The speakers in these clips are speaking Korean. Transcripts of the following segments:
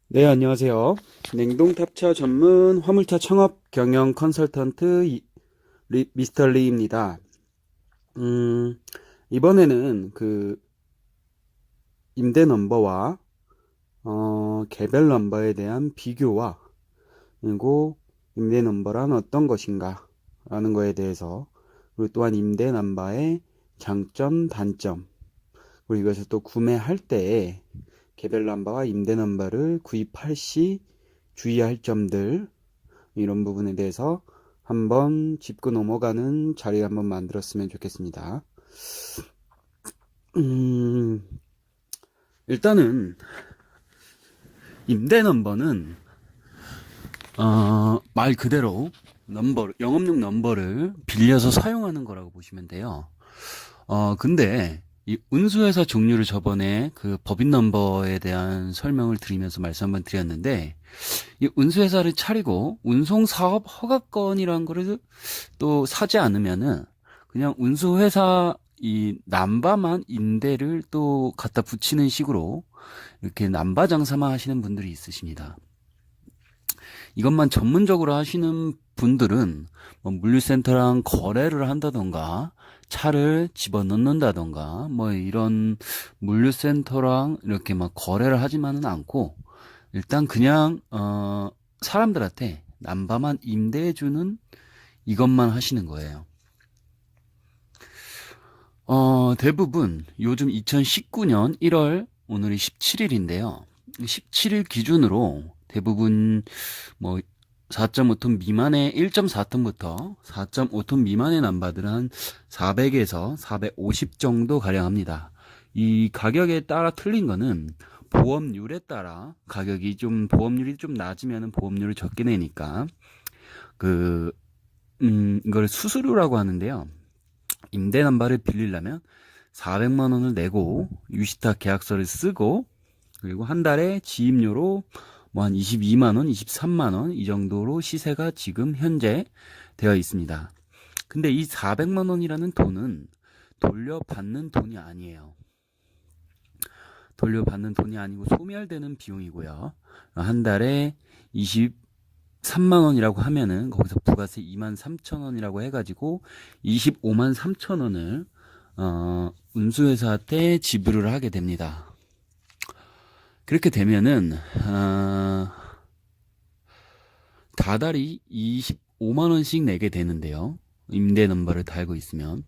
네, 안녕하세요. 냉동탑차 전문 화물차 창업 경영 컨설턴트 미스터 리입니다. 음, 이번에는 임대 넘버와 개별 넘버에 대한 비교와 그리고 임대 넘버란 어떤 것인가 라는 거에 대해서, 그리고 또한 임대 넘버의 장점, 단점, 그리고 이것을 또 구매할 때 개별 넘버와 임대 넘버를 구입할 시 주의할 점들, 이런 부분에 대해서 한번 짚고 넘어가는 자리 한번 만들었으면 좋겠습니다. 음, 일단은 임대 넘버는 말 그대로 영업용 넘버를 빌려서 사용하는 거라고 보시면 돼요. 근데 이 운수회사 종류를 저번에 그 법인 넘버에 대한 설명을 드리면서 말씀 한번 드렸는데, 이 운수회사를 차리고 운송사업 허가권이란 거를 또 사지 않으면은 그냥 운수회사 이 남바만 임대를 또 갖다 붙이는 식으로 이렇게 남바 장사만 하시는 분들이 있으십니다. 이것만 전문적으로 하시는 분들은 뭐 물류센터랑 거래를 한다던가 차를 집어넣는다던가 뭐 이런 물류센터랑 이렇게 막 거래를 하지만은 않고, 일단 그냥 사람들한테 남바만 임대해주는 이것만 하시는 거예요. 대부분 요즘 2019년 1월, 오늘이 17일인데요. 17일 기준으로 대부분 뭐 4.5톤 미만의 1.4톤부터 4.5톤 미만의 남바들은 한 400에서 450 정도 가량 합니다. 이 가격에 따라 틀린 거는 보험률에 따라 가격이 좀, 보험률이 좀 낮으면 보험료를 적게 내니까 이걸 수수료라고 하는데요. 임대 남바를 빌리려면 400만 원을 내고 유시타 계약서를 쓰고, 그리고 한 달에 지입료로 뭐 한 22만 원, 23만 원 이 정도로 시세가 지금 현재 되어 있습니다. 근데 이 400만 원이라는 돈은 돌려받는 돈이 아니에요. 돌려받는 돈이 아니고 소멸되는 비용이고요. 한 달에 23만 원이라고 하면은 거기서 부가세 2만 3천 원이라고 해가지고 25만 3천 원을 운수회사한테 지불을 하게 됩니다. 그렇게 되면은 다달이 25만 원씩 내게 되는데요. 임대 넘버를 달고 있으면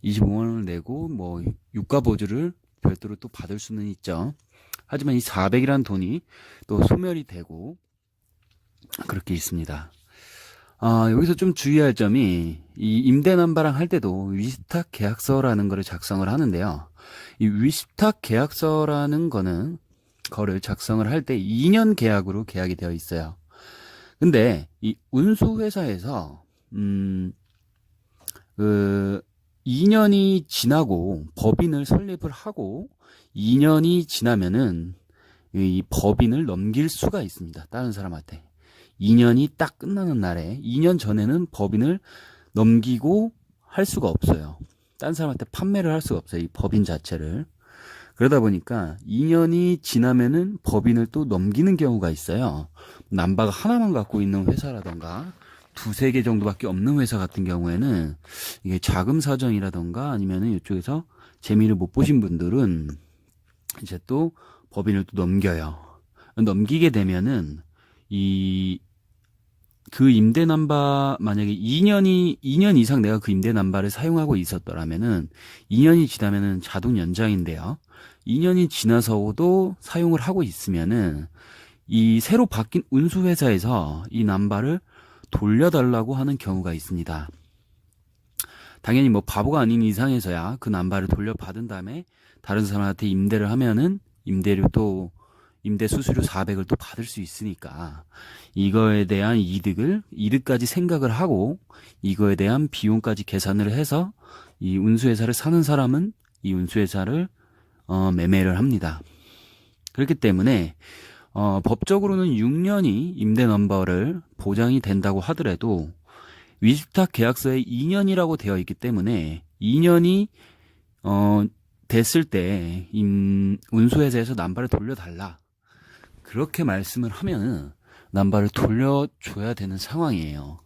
25만 원을 내고 뭐 유가 보조를 별도로 또 받을 수는 있죠. 하지만 이 400이라는 돈이 또 소멸이 되고 그렇게 있습니다. 여기서 좀 주의할 점이, 이 임대 남바랑 할 때도 위탁 계약서라는 거를 작성을 하는데요. 이 위탁 계약서라는 거를 작성을 할 때 2년 계약으로 계약이 되어 있어요. 근데 이 운수회사에서 그 2년이 지나고 법인을 설립을 하고 2년이 지나면은 이 법인을 넘길 수가 있습니다. 다른 사람한테. 2년이 딱 끝나는 날에, 2년 전에는 법인을 넘기고 할 수가 없어요. 딴 사람한테 판매를 할 수가 없어요. 이 법인 자체를. 그러다 보니까 2년이 지나면은 법인을 또 넘기는 경우가 있어요. 남바가 하나만 갖고 있는 회사라던가 두세 개 정도밖에 없는 회사 같은 경우에는 이게 자금 사정이라던가 아니면은 이쪽에서 재미를 못 보신 분들은 이제 또 법인을 또 넘겨요. 넘기게 되면은 이 그 임대 남바, 만약에 2년 이상 내가 그 임대 남바를 사용하고 있었더라면은 2년이 지나면은 자동 연장인데요. 2년이 지나서도 사용을 하고 있으면은 이 새로 바뀐 운수회사에서 이 남바를 돌려달라고 하는 경우가 있습니다. 당연히 뭐 바보가 아닌 이상에서야 그 남바를 돌려받은 다음에 다른 사람한테 임대를 하면은 임대료 또 임대 수수료 400을 또 받을 수 있으니까, 이거에 대한 이득까지 생각을 하고 이거에 대한 비용까지 계산을 해서 이 운수회사를 사는 사람은 이 운수회사를 매매를 합니다. 그렇기 때문에 법적으로는 6년이 임대 넘버를 보장이 된다고 하더라도 위탁 계약서에 2년이라고 되어 있기 때문에 2년이 됐을 때 운수회사에서 남바를 돌려달라, 그렇게 말씀을 하면은 남발을 돌려줘야 되는 상황이에요.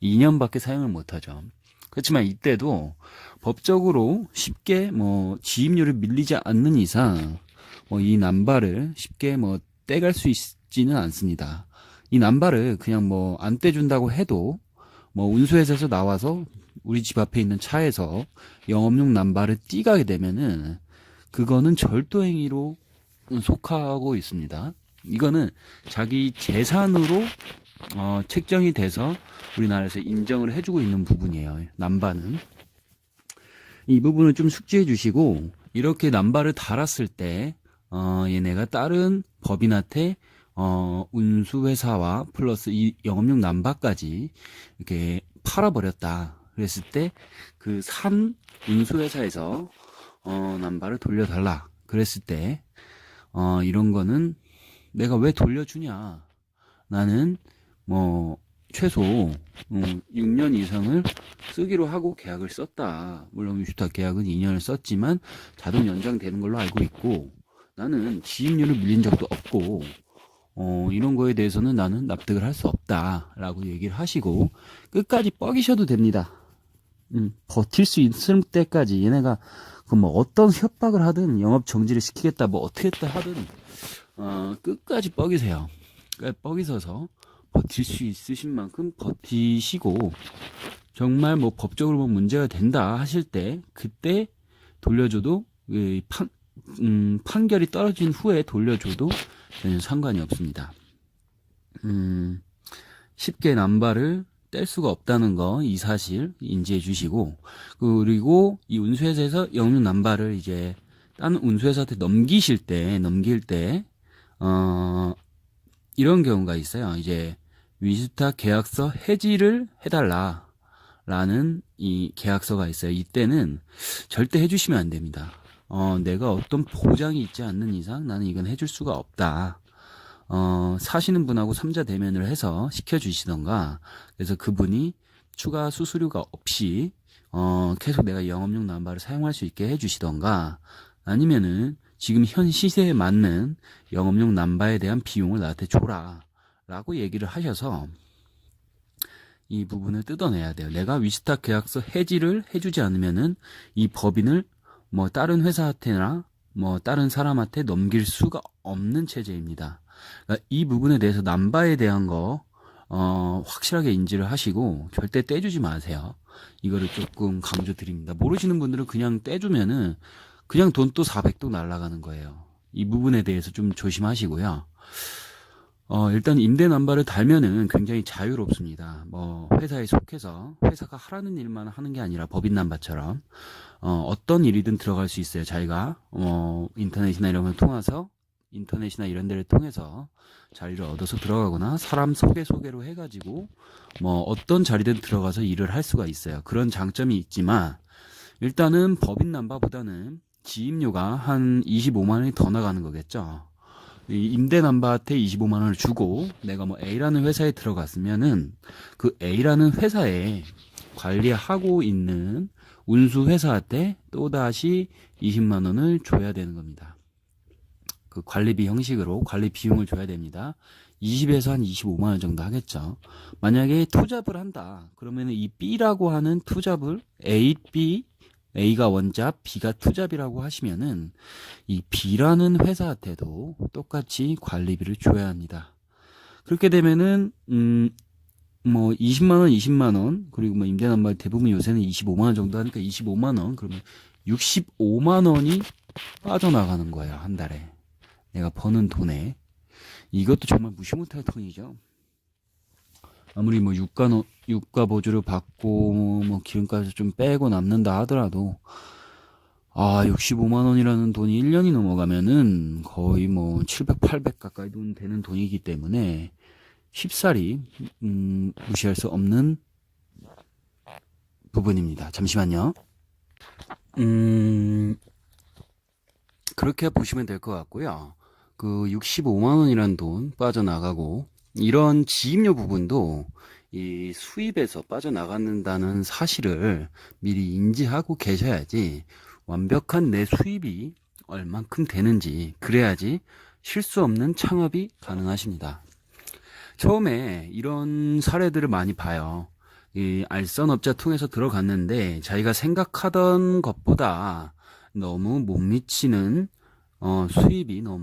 2년밖에 사용을 못하죠. 그렇지만 이때도 법적으로 쉽게 뭐 지입료를 밀리지 않는 이상 뭐 이 남발을 쉽게 뭐 떼갈 수 있지는 않습니다. 이 남발을 그냥 뭐 안 떼준다고 해도 뭐 운수회사에서 나와서 우리 집 앞에 있는 차에서 영업용 남발을 띠가게 되면은 그거는 절도행위로 속하고 있습니다. 이거는 자기 재산으로 책정이 돼서 우리나라에서 인정을 해주고 있는 부분이에요. 남발은. 이 부분을 좀 숙지해 주시고, 이렇게 남발을 달았을 때 얘네가 다른 법인한테 운수회사와 플러스 이 영업용 남발까지 이렇게 팔아버렸다 그랬을 때 그 산 운수회사에서 남발을 돌려달라 그랬을 때 이런 거는 내가 왜 돌려주냐, 나는 뭐 최소 6년 이상을 쓰기로 하고 계약을 썼다. 물론 위탁 계약은 2년을 썼지만 자동 연장되는 걸로 알고 있고, 나는 지입료를 밀린 적도 없고 이런 거에 대해서는 나는 납득을 할 수 없다 라고 얘기를 하시고 끝까지 뻐기셔도 됩니다. 버틸 수 있을 때까지 얘네가 그 뭐 어떤 협박을 하든 영업 정지를 시키겠다 뭐 어떻게 했다 하든 끝까지 뻐기세요. 그러니까 뻐기서서 버틸 수 있으신 만큼 버티시고, 정말 뭐 법적으로 뭐 문제가 된다 하실 때 그때 돌려줘도 판결이 떨어진 후에 돌려줘도 전혀 상관이 없습니다. 쉽게 남발을 뗄 수가 없다는 거, 이 사실 인지해 주시고, 그리고 이 운수회사에서 영업용 남발을 이제 다른 운수회사한테 넘길 때 이런 경우가 있어요. 이제 위탁 계약서 해지를 해달라라는 이 계약서가 있어요. 이때는 절대 해주시면 안 됩니다. 내가 어떤 보장이 있지 않는 이상 나는 이건 해줄 수가 없다. 사시는 분하고 3자 대면을 해서 시켜주시던가, 그래서 그분이 추가 수수료가 없이 계속 내가 영업용 남발을 사용할 수 있게 해주시던가, 아니면은 지금 현 시세에 맞는 영업용 남발에 대한 비용을 나한테 줘라 라고 얘기를 하셔서 이 부분을 뜯어내야 돼요. 내가 위탁 계약서 해지를 해주지 않으면은 이 법인을 뭐 다른 회사한테나 뭐 다른 사람한테 넘길 수가 없는 체제입니다. 그러니까 이 부분에 대해서 남발에 대한 거 확실하게 인지를 하시고 절대 떼주지 마세요. 이거를 조금 강조드립니다. 모르시는 분들은 그냥 떼주면은 그냥 돈 또 400도 날아가는 거예요. 이 부분에 대해서 좀 조심하시고요. 일단 임대 남발을 달면은 굉장히 자유롭습니다. 뭐 회사에 속해서 회사가 하라는 일만 하는 게 아니라 법인 남발처럼 어떤 일이든 들어갈 수 있어요. 자기가 인터넷이나 이런 걸 통해서, 인터넷이나 이런 데를 통해서 자리를 얻어서 들어가거나 사람 소개로 해가지고 뭐 어떤 자리든 들어가서 일을 할 수가 있어요. 그런 장점이 있지만 일단은 법인 남발보다는 지입료가 한 25만 원이 더 나가는 거겠죠. 임대 남발한테 25만 원을 주고 내가 뭐 A라는 회사에 들어갔으면은 그 A라는 회사에 관리하고 있는 운수 회사한테 또다시 20만 원을 줘야 되는 겁니다. 그 관리비 형식으로 관리 비용을 줘야 됩니다. 20에서 한 25만 원 정도 하겠죠. 만약에 투잡을 한다 그러면 이 B라고 하는 투잡을 A가 원잡, B가 투잡이라고 하시면은 이 B라는 회사한테도 똑같이 관리비를 줘야 합니다. 그렇게 되면은 뭐 20만 원, 그리고 뭐 임대남발 대부분 요새는 25만 원 정도 하니까 25만 원, 그러면 65만 원이 빠져나가는 거예요, 한 달에. 내가 버는 돈에. 이것도 정말 무시 못할 돈이죠. 아무리 뭐 유가 보조를 받고 뭐 기름값을 좀 빼고 남는다 하더라도 65만 원이라는 돈이 1년이 넘어가면은 거의 뭐 700, 800 가까이 돈 되는 돈이기 때문에 쉽사리 무시할 수 없는 부분입니다. 잠시만요. 그렇게 보시면 될 것 같고요. 그 65만 원이라는 돈 빠져나가고 이런 지입료 부분도 이 수입에서 빠져나간다는 사실을 미리 인지하고 계셔야지 완벽한 내 수입이 얼만큼 되는지, 그래야지 실수 없는 창업이 가능하십니다. 처음에 이런 사례들을 많이 봐요. 이 알선업자 통해서 들어갔는데 자기가 생각하던 것보다 너무 못 미치는 수입이 너무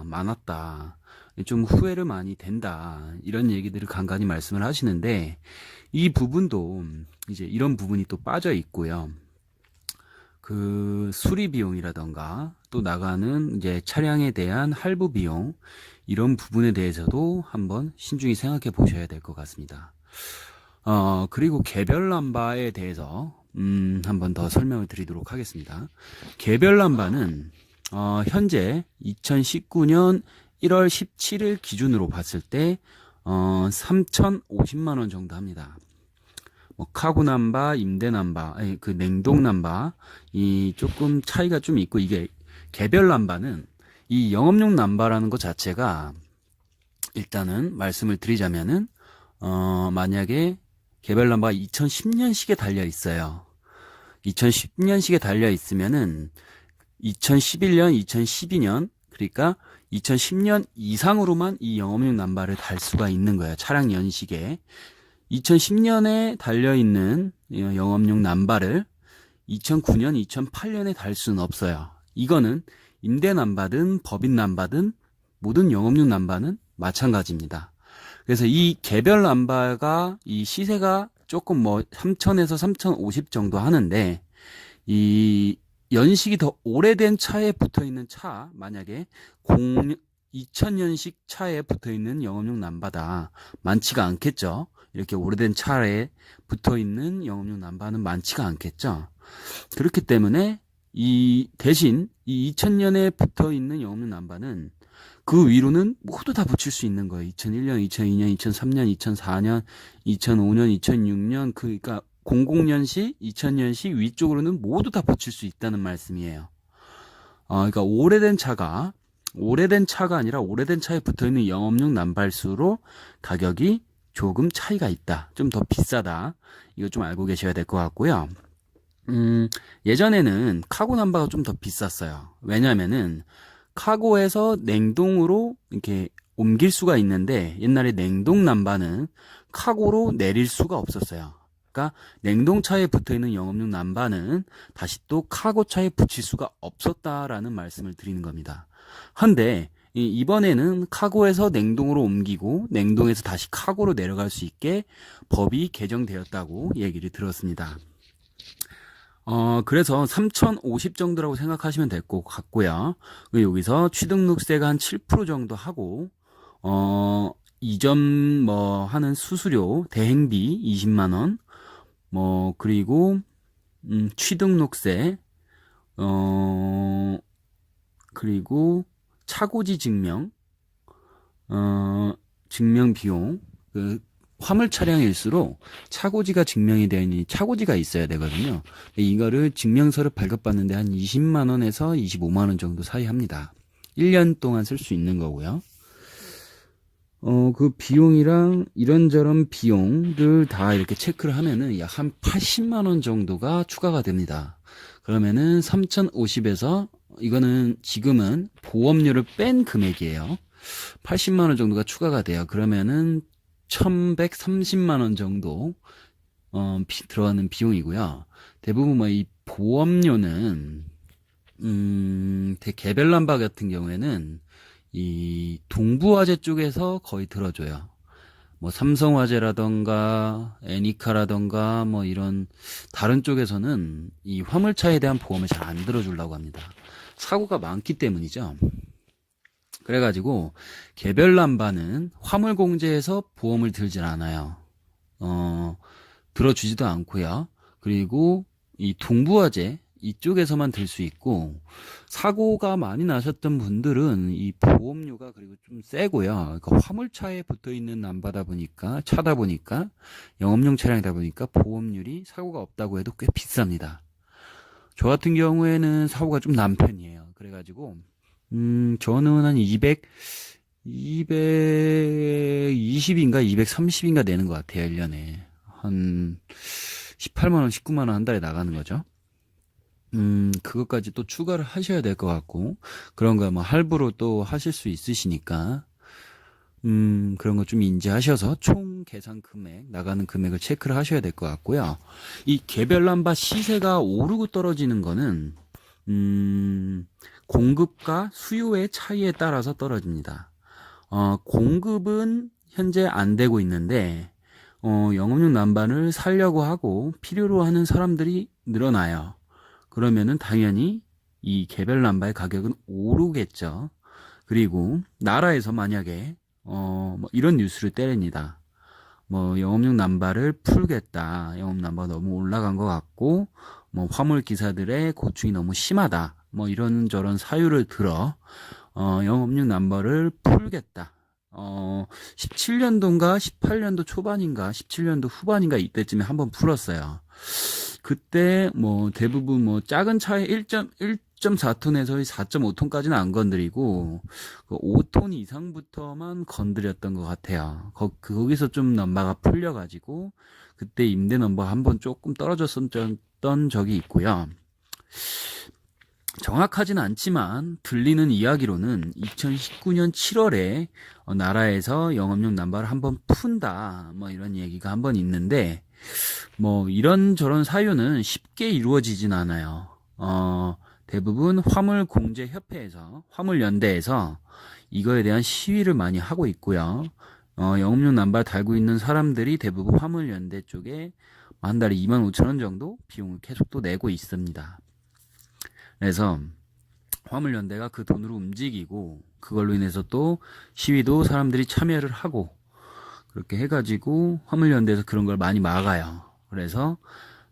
많았다. 좀 후회를 많이 된다. 이런 얘기들을 간간히 말씀을 하시는데 이 부분도 이제 이런 부분이 또 빠져 있고요. 그 수리 비용이라던가 또 나가는 이제 차량에 대한 할부 비용 이런 부분에 대해서도 한번 신중히 생각해 보셔야 될 것 같습니다. 그리고 개별 남바에 대해서 한번 더 설명을 드리도록 하겠습니다. 개별 남바는 현재 2019년 1월 17일 기준으로 봤을 때 3,050만 원 정도 합니다. 뭐 카고 남바, 임대 남바, 그 냉동 남바 이 조금 차이가 좀 있고 이게 개별 남바는 이 영업용 남바라는 것 자체가 일단은 말씀을 드리자면은 만약에 개별 남바가 2010년식에 달려 있어요. 2010년식에 달려 있으면은 2011년, 2012년 그러니까 2010년 이상으로만 이 영업용 남바를 달 수가 있는 거예요. 차량 연식에 2010년에 달려있는 영업용 남바를 2009년, 2008년에 달 수는 없어요. 이거는 임대 남바든 법인 남바든 모든 영업용 남바는 마찬가지입니다. 그래서 이 개별 남바가 이 시세가 조금 뭐 3,000에서 3,050 정도 하는데 이 연식이 더 오래된 차에 붙어있는 차 만약에 2000년식 차에 붙어있는 영업용 남바다 많지가 않겠죠. 이렇게 오래된 차에 붙어있는 영업용 남바는 많지가 않겠죠. 그렇기 때문에 이 대신 이 2000년에 붙어있는 영업용 남바는 그 위로는 모두 다 붙일 수 있는 거예요. 2001년, 2002년, 2003년, 2004년, 2005년, 2006년 그러니까 00년식, 2000년식 위쪽으로는 모두 다 붙일 수 있다는 말씀이에요. 그러니까 오래된 차가 아니라 오래된 차에 붙어있는 영업용 남발수로 가격이 조금 차이가 있다. 좀 더 비싸다. 이거 좀 알고 계셔야 될 것 같고요. 예전에는 카고 남바가 좀 더 비쌌어요. 왜냐면은 카고에서 냉동으로 이렇게 옮길 수가 있는데 옛날에 냉동 남바는 카고로 내릴 수가 없었어요. 그러니까 냉동차에 붙어있는 영업용 남바는 다시 또 카고차에 붙일 수가 없었다라는 말씀을 드리는 겁니다. 한데 이번에는 카고에서 냉동으로 옮기고 냉동에서 다시 카고로 내려갈 수 있게 법이 개정되었다고 얘기를 들었습니다. 그래서 3,050 정도라고 생각하시면 될 것 같고요. 여기서 취등록세가 한 7% 정도 하고 이전 뭐 하는 수수료 대행비 20만 원 그리고 취등록세 그리고 차고지 증명 증명 비용 화물 차량일수록 차고지가 증명이 되어 있는 차고지가 있어야 되거든요. 이거를 증명서를 발급받는데 한 20만 원에서 25만 원 정도 사이 합니다. 1년 동안 쓸 수 있는 거고요. 그 비용이랑 이런저런 비용들 다 이렇게 체크를 하면은 약 한 80만 원 정도가 추가가 됩니다. 그러면은 3,050에서 이거는 지금은 보험료를 뺀 금액이에요. 80만 원 정도가 추가가 돼요. 그러면은 1,130만 원 정도 들어가는 비용이고요. 대부분 뭐 이 보험료는 개별 남바 같은 경우에는 이 동부화재 쪽에서 거의 들어줘요. 뭐 삼성화재라던가 애니카라던가 뭐 이런 다른 쪽에서는 이 화물차에 대한 보험을 잘 안 들어주려고 합니다. 사고가 많기 때문이죠. 그래가지고 개별 남바는 화물 공제에서 보험을 들질 않아요. 들어주지도 않고요. 그리고 이 동부화재 이쪽에서만 들 수 있고 사고가 많이 나셨던 분들은 이 보험료가 그리고 좀 세고요. 그러니까 화물차에 붙어 있는 남바다 보니까 차다 보니까 영업용 차량이다 보니까 보험률이 사고가 없다고 해도 꽤 비쌉니다. 저 같은 경우에는 사고가 좀 난 편이에요. 그래가지고 저는 한 220인가 230인가 내는 것 같아요. 1년에 한 18만 원, 19만 원 한 달에 나가는 거죠. 그것까지 또 추가를 하셔야 될 것 같고, 그런 거 뭐 할부로 또 하실 수 있으시니까, 그런 거 좀 인지하셔서 총 계산 금액, 나가는 금액을 체크를 하셔야 될 것 같고요. 이 개별 남바 시세가 오르고 떨어지는 거는, 공급과 수요의 차이에 따라서 떨어집니다. 공급은 현재 안 되고 있는데, 영업용 난방을 사려고 하고 필요로 하는 사람들이 늘어나요. 그러면은 당연히 이 개별 난방의 가격은 오르겠죠. 그리고 나라에서 만약에 뭐 이런 뉴스를 때립니다. 뭐 영업용 난방을 풀겠다. 영업 난방 너무 올라간 것 같고 뭐 화물 기사들의 고충이 너무 심하다. 뭐 이런 저런 사유를 들어 영업용 난방을 풀겠다. 17년도인가 18년도 초반인가 17년도 후반인가 이때쯤에 한번 풀었어요. 그때 뭐 대부분 뭐 작은 차에 1.4톤에서 4.5톤까지는 안 건드리고 5톤 이상부터만 건드렸던 것 같아요. 거기서 좀 넘버가 풀려가지고 그때 임대 넘버가 한번 조금 떨어졌었던 적이 있고요. 정확하진 않지만 들리는 이야기로는 2019년 7월에 나라에서 영업용 난방을 한번 푼다 뭐 이런 얘기가 한번 있는데 뭐 이런저런 사유는 쉽게 이루어지진 않아요. 대부분 화물공제협회에서 화물연대에서 이거에 대한 시위를 많이 하고 있고요. 영업용 난방 달고 있는 사람들이 대부분 화물연대 쪽에 한 달에 25,000원 정도 비용을 계속 또 내고 있습니다. 그래서 화물연대가 그 돈으로 움직이고 그걸로 인해서 또 시위도 사람들이 참여를 하고 그렇게 해가지고 화물연대에서 그런 걸 많이 막아요. 그래서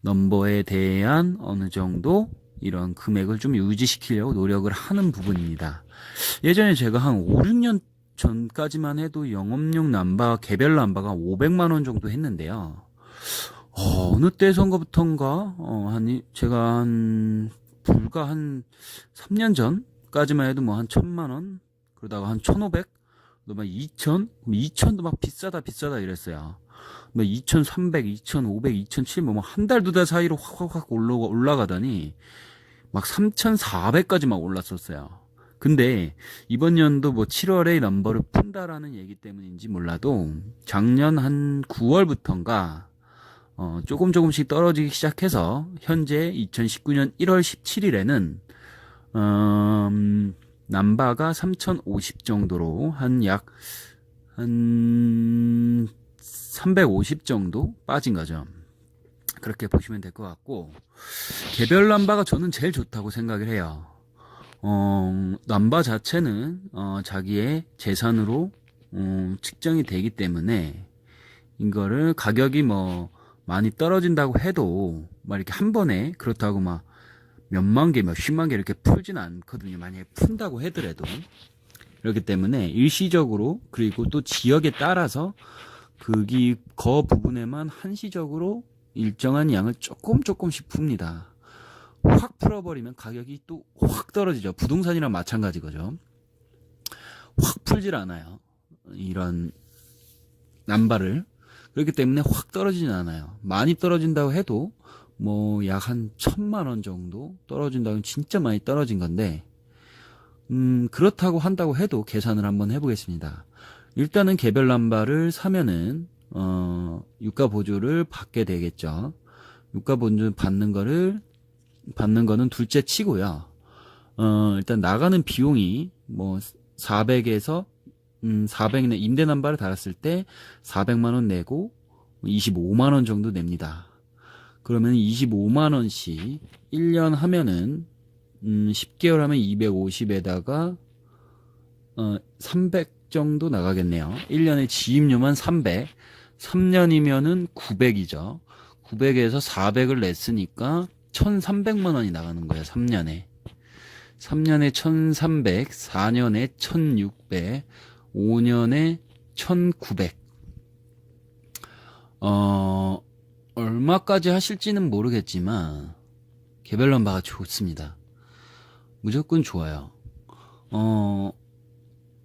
넘버에 대한 어느 정도 이런 금액을 좀 유지시키려고 노력을 하는 부분입니다. 예전에 제가 한 5, 6년 전까지만 해도 영업용 남바, 개별 남바가 500만 원 정도 했는데요. 어느 때 선거부터인가 제가 불과 한 3년 전까지만 해도 뭐 한 1,000만 원 그러다가 한 1,500 또 막 2,000도 막 비싸다 이랬어요. 뭐 2,300, 2,500, 2,700 뭐 한 달 두 달 사이로 확 올라가더니 막 3,400까지 막 올랐었어요. 근데 이번 연도 뭐 7월에 넘버를 푼다라는 얘기 때문인지 몰라도 작년 한 9월부터인가 조금씩 떨어지기 시작해서 현재 2019년 1월 17일에는 남바가 3,050 정도로 한 350 정도 빠진 거죠. 그렇게 보시면 될 것 같고 개별 남바가 저는 제일 좋다고 생각을 해요. 남바 자체는 자기의 재산으로 측정이 되기 때문에 이거를 가격이 뭐 많이 떨어진다고 해도 막 이렇게 한 번에 그렇다고 막 몇만 개, 몇십만 개 이렇게 풀진 않거든요. 만약에 푼다고 하더라도. 그렇기 때문에 일시적으로 그리고 또 지역에 따라서 그 부분에만 한시적으로 일정한 양을 조금씩 풉니다. 확 풀어버리면 가격이 또 확 떨어지죠. 부동산이랑 마찬가지거죠. 확 풀질 않아요. 이런 남바를. 그렇기 때문에 확 떨어지진 않아요. 많이 떨어진다고 해도 뭐 약 한 1,000만 원 정도 떨어진다면 진짜 많이 떨어진 건데 그렇다고 한다고 해도 계산을 한번 해보겠습니다. 일단은 개별 남바를 사면은 유가 보조를 받게 되겠죠. 유가 보조 받는 거는 둘째 치고요. 일단 나가는 비용이 뭐 400에서 400에 임대 남바를 달았을 때 400만 원 내고 25만 원 정도 냅니다. 그러면 25만 원씩 1년 하면은 10개월 하면 250에다가 300 정도 나가겠네요. 1년에 지입료만 300, 3년이면은 900이죠. 900에서 400을 냈으니까 1,300만 원이 나가는 거예요. 3년에 1,300, 4년에 1,600, 5년에 1,900. 얼마까지 하실지는 모르겠지만 개별 넘버가 좋습니다. 무조건 좋아요.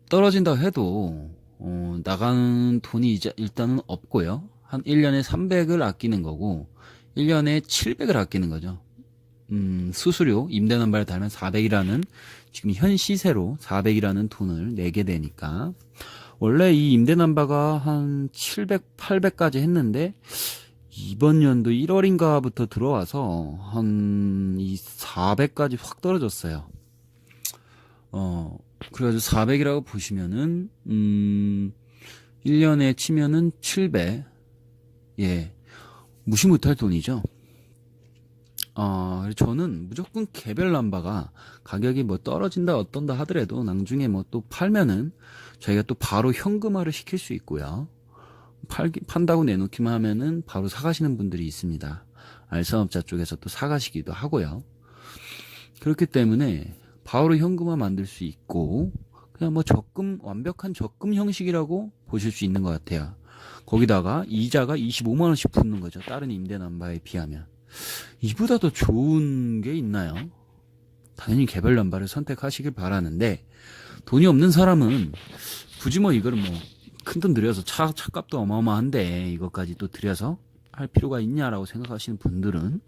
떨어진다고 해도 나가는 돈이 이제 일단은 없고요. 한 1년에 300을 아끼는 거고 1년에 700을 아끼는 거죠. 수수료, 임대남바를 달면 400이라는, 지금 현 시세로 400이라는 돈을 내게 되니까, 원래 이 임대남바가 한 700, 800까지 했는데, 이번 연도 1월인가부터 들어와서, 한, 이 400까지 확 떨어졌어요. 그래가지고 400이라고 보시면은, 1년에 치면은 700. 예. 무시 못할 돈이죠. 저는 무조건 개별 남바가 가격이 뭐 떨어진다 어떤다 하더라도 나중에 뭐 또 팔면은 저희가 또 바로 현금화를 시킬 수 있고요. 판다고 내놓기만 하면은 바로 사가시는 분들이 있습니다. 알선업자 쪽에서 또 사가시기도 하고요. 그렇기 때문에 바로 현금화 만들 수 있고 그냥 뭐 완벽한 적금 형식이라고 보실 수 있는 것 같아요. 거기다가 이자가 25만원씩 붙는 거죠. 다른 임대 남바에 비하면. 이보다 더 좋은 게 있나요? 당연히 개별 남바를 선택하시길 바라는데, 돈이 없는 사람은 굳이 뭐 이거를 뭐 큰 돈 들여서 차값도 어마어마한데 이것까지 또 들여서 할 필요가 있냐라고 생각하시는 분들은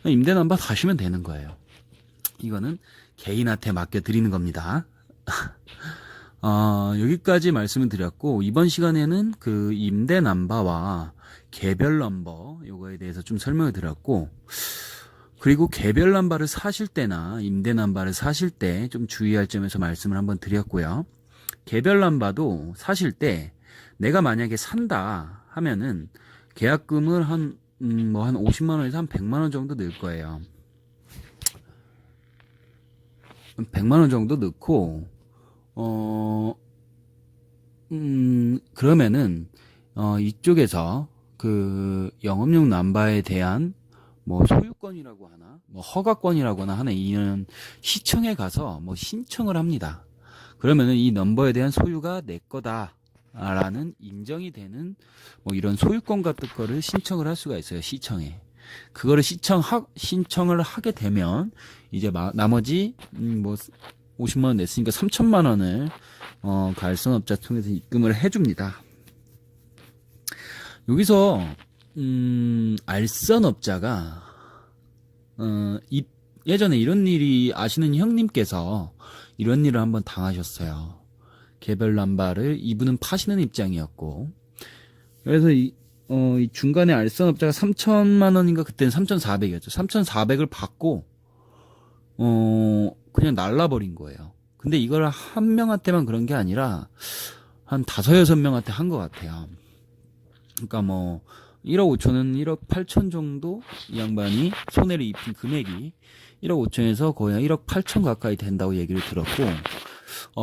임대 남바 가시면 되는 거예요. 이거는 개인한테 맡겨드리는 겁니다. 여기까지 말씀을 드렸고, 이번 시간에는 그 임대 남바와 개별 넘버 요거에 대해서 좀 설명을 드렸고, 그리고 개별 남바를 사실 때나 임대 남바를 사실 때 좀 주의할 점에서 말씀을 한번 드렸고요. 개별 남바도 사실 때 내가 만약에 산다 하면은 계약금을 한 50만 원에서 한 100만 원 정도 넣을 거예요. 100만 원 정도 넣고 그러면은 이쪽에서 그 영업용 남바에 대한 뭐 소유권이라고 하나, 뭐 허가권이라고나 하는 이는 시청에 가서 뭐 신청을 합니다. 그러면은 이 넘버에 대한 소유가 내 거다라는 인정이 되는 뭐 이런 소유권 같은 거를 신청을 할 수가 있어요. 시청에. 그거를 신청을 하게 되면 이제 나머지 뭐 50만 원 냈으니까 3천만 원을 갈선업자 통해서 입금을 해줍니다. 여기서 알선업자가 예전에 이런 일이 아시는 형님께서 이런 일을 한번 당하셨어요. 개별 남바를 이분은 파시는 입장이었고, 그래서 이 중간에 알선업자가 3천만 원인가 그때는 3,400이었죠. 3,400을 받고 그냥 날라버린 거예요. 근데 이걸 한 명한테만 그런 게 아니라 한 5-6명한테 한 것 같아요. 그러니까 뭐 1억 5천은 1억 8천 정도 이 양반이 손해를 입힌 금액이 1억 5천에서 거의 한 1억 8천 가까이 된다고 얘기를 들었고,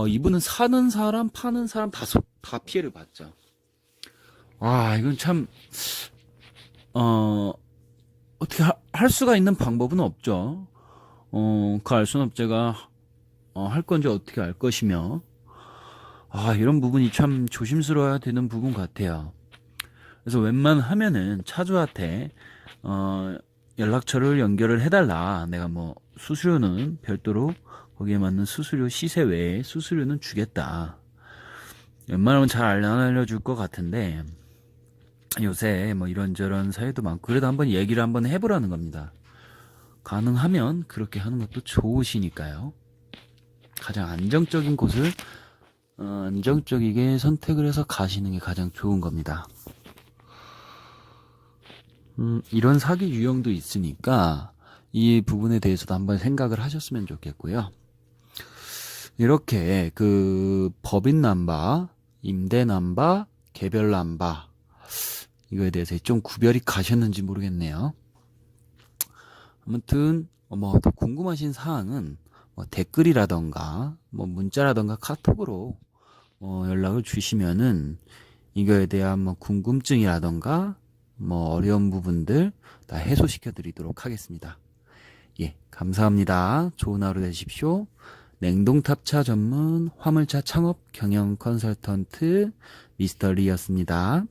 이분은 사는 사람 파는 사람 다 피해를 봤죠. 이건 참 어떻게 할 수가 있는 방법은 없죠. 그 알선업자가 할 건지 어떻게 알 것이며, 이런 부분이 참 조심스러워야 되는 부분 같아요. 그래서 웬만하면은 차주한테 연락처를 연결을 해달라. 내가 뭐 수수료는 별도로 거기에 맞는 수수료 시세 외에 수수료는 주겠다. 웬만하면 잘 안 알려줄 것 같은데 요새 뭐 이런저런 사회도 많고, 그래도 한번 얘기를 한번 해보라는 겁니다. 가능하면 그렇게 하는 것도 좋으시니까요. 가장 안정적인 곳을 안정적이게 선택을 해서 가시는 게 가장 좋은 겁니다. 이런 사기 유형도 있으니까 이 부분에 대해서도 한번 생각을 하셨으면 좋겠고요. 이렇게 그 법인 남바, 임대 남바, 개별 남바 이거에 대해서 좀 구별이 가셨는지 모르겠네요. 아무튼 뭐 더 궁금하신 사항은 뭐 댓글이라던가 뭐 문자라던가 카톡으로 연락을 주시면은 이거에 대한 뭐 궁금증이라던가 뭐 어려운 부분들 다 해소시켜 드리도록 하겠습니다. 예, 감사합니다. 좋은 하루 되십시오. 냉동탑차 전문 화물차 창업 경영 컨설턴트 미스터 리였습니다.